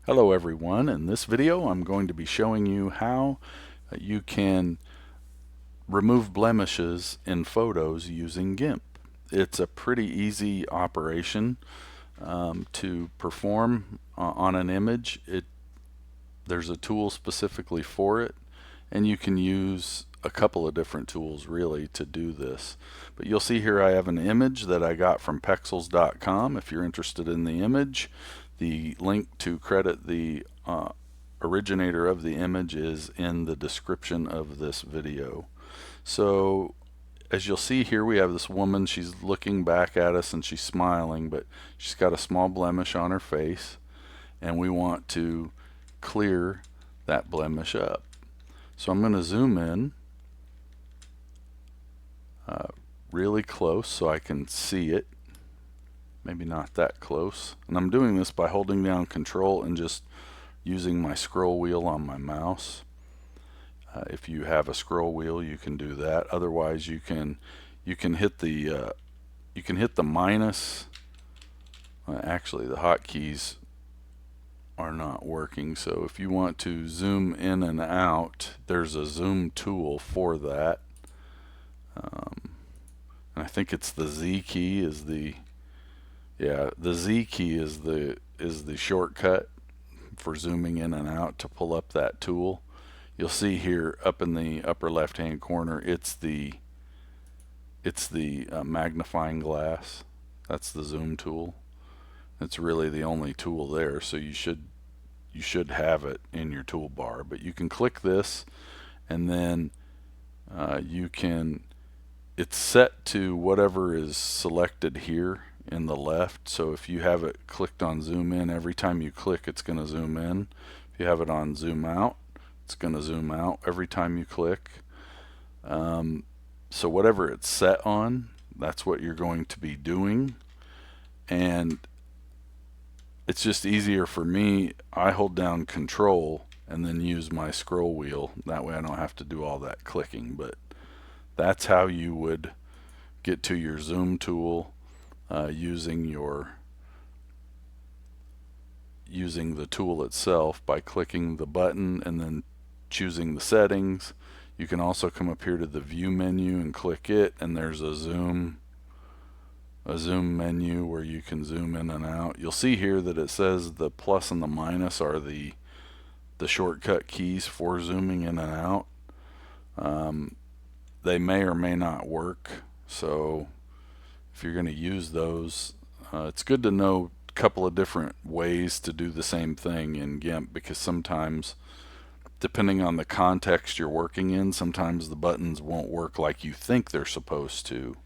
Hello everyone. In this video I'm going to be showing you how you can remove blemishes in photos using GIMP. It's a pretty easy operation to perform on an image. There's a tool specifically for it, and you can use a couple of different tools really to do this. But you'll see here I have an image that I got from pexels.com. If you're interested in the image, the link to credit the originator of the image is in the description of this video. So as you'll see here, we have this woman. She's looking back at us and she's smiling, but she's got a small blemish on her face, and we want to clear that blemish up. So I'm going to zoom in really close so I can see it. Maybe not that close. And I'm doing this by holding down Control and just using my scroll wheel on my mouse. If you have a scroll wheel, you can do that. Otherwise, you can hit the minus. Actually, the hotkeys are not working. So if you want to zoom in and out, there's a zoom tool for that. And I think it's the Z key is the Z key is the shortcut for zooming in and out to pull up that tool. You'll see here up in the upper left hand corner it's the magnifying glass. That's the zoom tool. It's really the only tool there, so you should have it in your toolbar. But you can click this, and then it's set to whatever is selected here in the left. So if you have it clicked on zoom in, every time you click it's going to zoom in. If you have it on zoom out, it's going to zoom out every time you click. So whatever it's set on, that's what you're going to be doing. And it's just easier for me. I hold down Control and then use my scroll wheel. That way I don't have to do all that clicking. But that's how you would get to your zoom tool using the tool itself by clicking the button and then choosing the settings. You can also come up here to the view menu and click it, and there's a zoom menu where you can zoom in and out. You'll see here that it says the plus and the minus are the shortcut keys for zooming in and out. They may or may not work, so if you're going to use those, it's good to know a couple of different ways to do the same thing in GIMP, because sometimes, depending on the context you're working in, sometimes the buttons won't work like you think they're supposed to.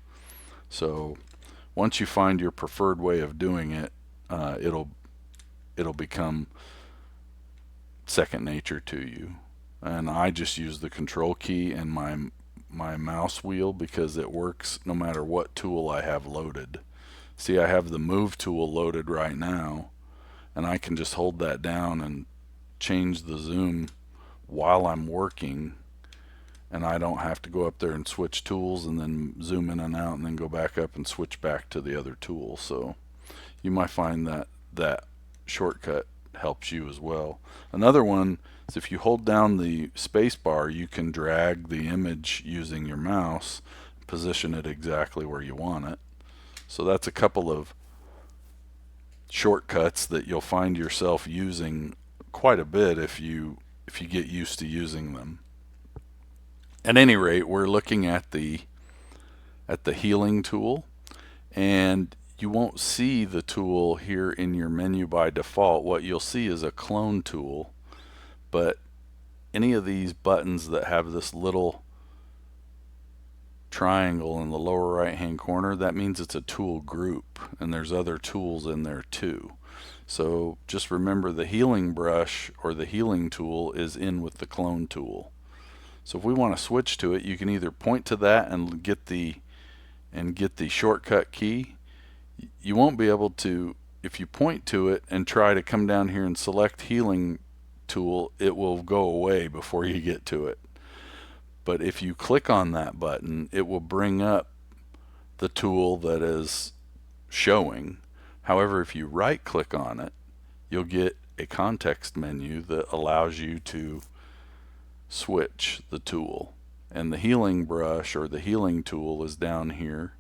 So once you find your preferred way of doing it, it'll become second nature to you. And I just use the Control key and my mouse wheel because it works no matter what tool I have loaded. See, I have the move tool loaded right now, and I can just hold that down and change the zoom while I'm working, and I don't have to go up there and switch tools and then zoom in and out and then go back up and switch back to the other tool. So you might find that shortcut helps you as well. Another one is if you hold down the space bar, you can drag the image using your mouse, position it exactly where you want it. So that's a couple of shortcuts that you'll find yourself using quite a bit if you get used to using them. At any rate, we're looking at the healing tool, and you won't see the tool here in your menu by default. What you'll see is a clone tool, but any of these buttons that have this little triangle in the lower right hand corner, that means it's a tool group, and there's other tools in there too. So just remember the healing brush or the healing tool is in with the clone tool. So if we want to switch to it, you can either point to that and get the shortcut key. You won't be able to, if you point to it and try to come down here and select healing tool, it will go away before you get to it. But if you click on that button, it will bring up the tool that is showing. However, if you right click on it, you'll get a context menu that allows you to switch the tool. And the healing brush or the healing tool is down here,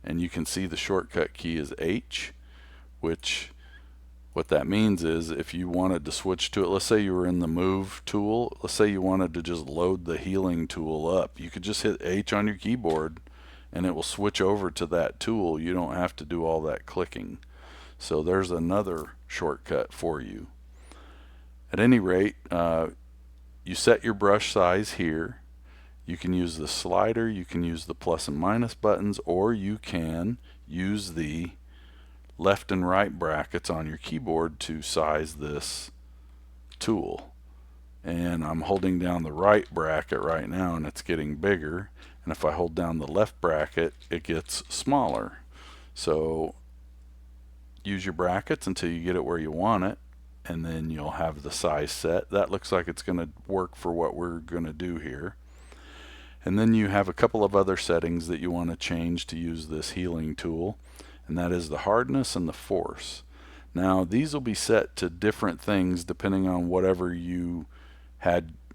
and you can see the shortcut key is H, which what that means is if you wanted to switch to it, let's say you were in the move tool, let's say you wanted to just load the healing tool up, you could just hit H on your keyboard and it will switch over to that tool. You don't have to do all that clicking. So there's another shortcut for you. At any rate, you set your brush size here. You can use the slider, you can use the plus and minus buttons, or you can use the left and right brackets on your keyboard to size this tool. And I'm holding down the right bracket right now and it's getting bigger, and if I hold down the left bracket it gets smaller. So use your brackets until you get it where you want it, and then you'll have the size set. That looks like it's going to work for what we're going to do here. And then you have a couple of other settings that you want to change to use this healing tool, and that is the hardness and the force. Now these will be set to different things depending on whatever you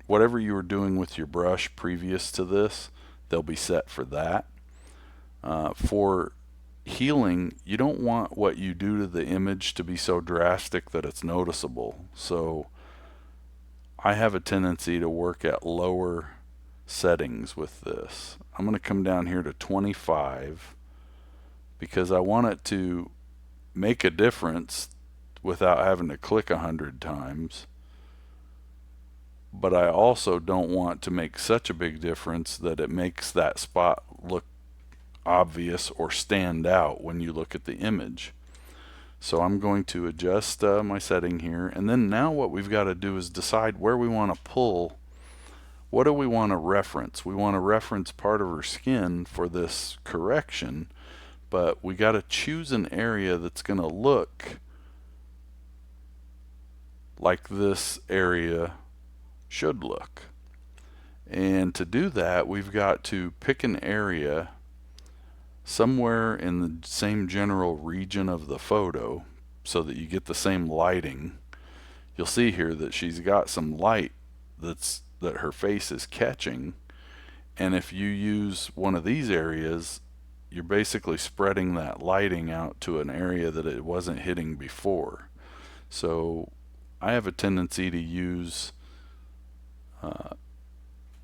were doing with your brush previous to this. They'll be set for that. For healing, you don't want what you do to the image to be so drastic that it's noticeable. So I have a tendency to work at lower settings with this. I'm going to come down here to 25 because I want it to make a difference without having to click 100 times. But I also don't want to make such a big difference that it makes that spot look obvious or stand out when you look at the image. So I'm going to adjust my setting here, and then now what we've got to do is decide where we want to pull. What do we want to reference? We want to reference part of her skin for this correction, but we got to choose an area that's going to look like this area should look. And to do that, we've got to pick an area somewhere in the same general region of the photo so that you get the same lighting. You'll see here that she's got some light that her face is catching, and if you use one of these areas, you're basically spreading that lighting out to an area that it wasn't hitting before. So I have a tendency to use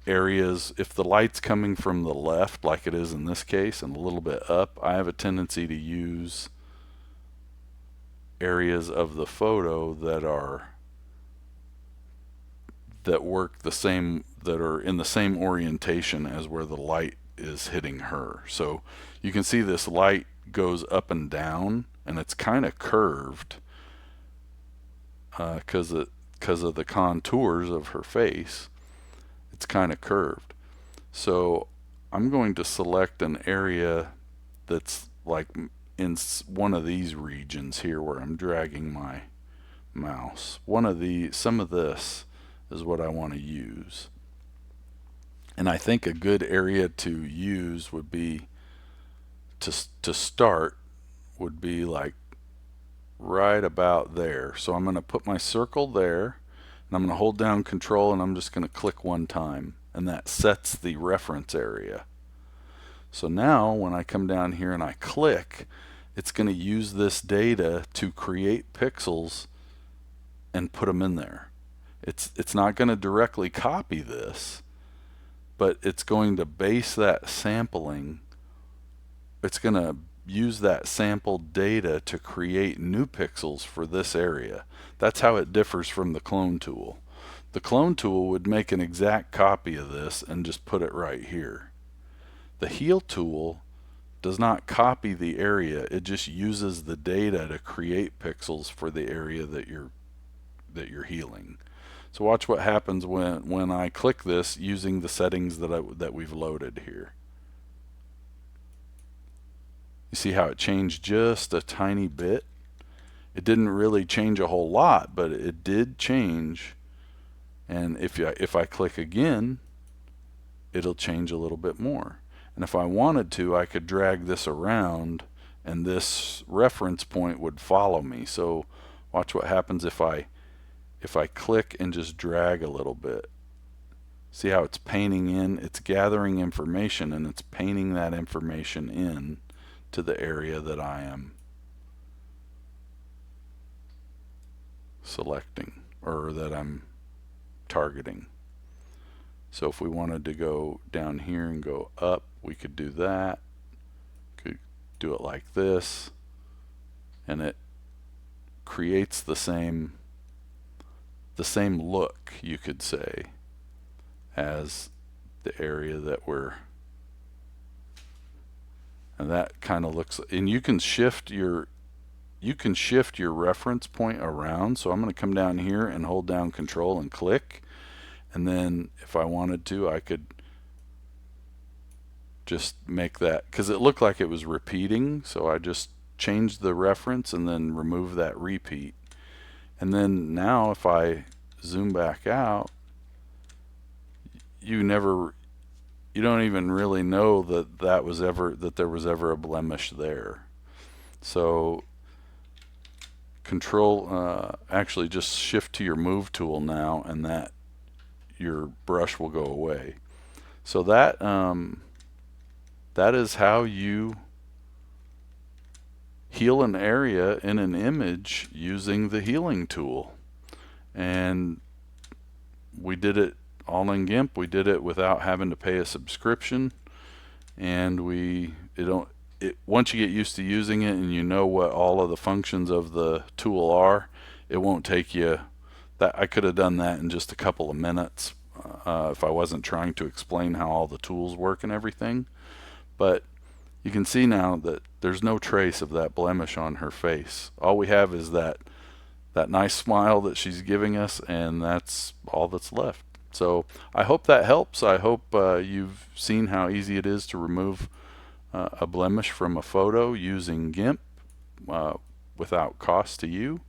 areas, if the light's coming from the left like it is in this case and a little bit up, I have a tendency to use areas of the photo that work the same, that are in the same orientation as where the light is hitting her. So you can see this light goes up and down and it's kind of curved because of the contours of her face. It's kind of curved. So I'm going to select an area that's like in one of these regions here where I'm dragging my mouse. Some of this is what I want to use. And I think a good area to use would be to start would be like right about there. So I'm going to put my circle there, and I'm going to hold down Control, and I'm just going to click one time, and that sets the reference area. So now when I come down here and I click, it's going to use this data to create pixels and put them in there. It's not going to directly copy this, but it's going to base that sampling. It's going to use that sampled data to create new pixels for this area. That's how it differs from the clone tool. The clone tool would make an exact copy of this and just put it right here. The heal tool does not copy the area, it just uses the data to create pixels for the area that you're healing. So watch what happens when I click this using the settings that we've loaded here. You see how it changed just a tiny bit? It didn't really change a whole lot, but it did change. And if I click again, it'll change a little bit more. And if I wanted to, I could drag this around and this reference point would follow me. So watch what happens if I if I click and just drag a little bit, see how it's painting in? It's gathering information and it's painting that information in to the area that I am selecting or that I'm targeting. So if we wanted to go down here and go up, we could do that. Could do it like this, and it creates the same look, you could say, as the area that we're, and that kind of looks, and you can shift your reference point around. So I'm going to come down here and hold down Control and click, and then if I wanted to, I could just make that, because it looked like it was repeating, so I just changed the reference and then remove that repeat. And then now if I zoom back out, you don't even really know that there was ever a blemish there. So Control, actually just shift to your move tool now, and that your brush will go away. So that is how you heal an area in an image using the healing tool. And we did it all in GIMP. We did it without having to pay a subscription, and once you get used to using it and you know what all of the functions of the tool are, it won't take you that. I could have done that in just a couple of minutes if I wasn't trying to explain how all the tools work and everything. But you can see now that there's no trace of that blemish on her face. All we have is that nice smile that she's giving us, and that's all that's left. So I hope that helps. I hope you've seen how easy it is to remove a blemish from a photo using GIMP without cost to you.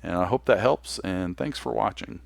And I hope that helps, and thanks for watching.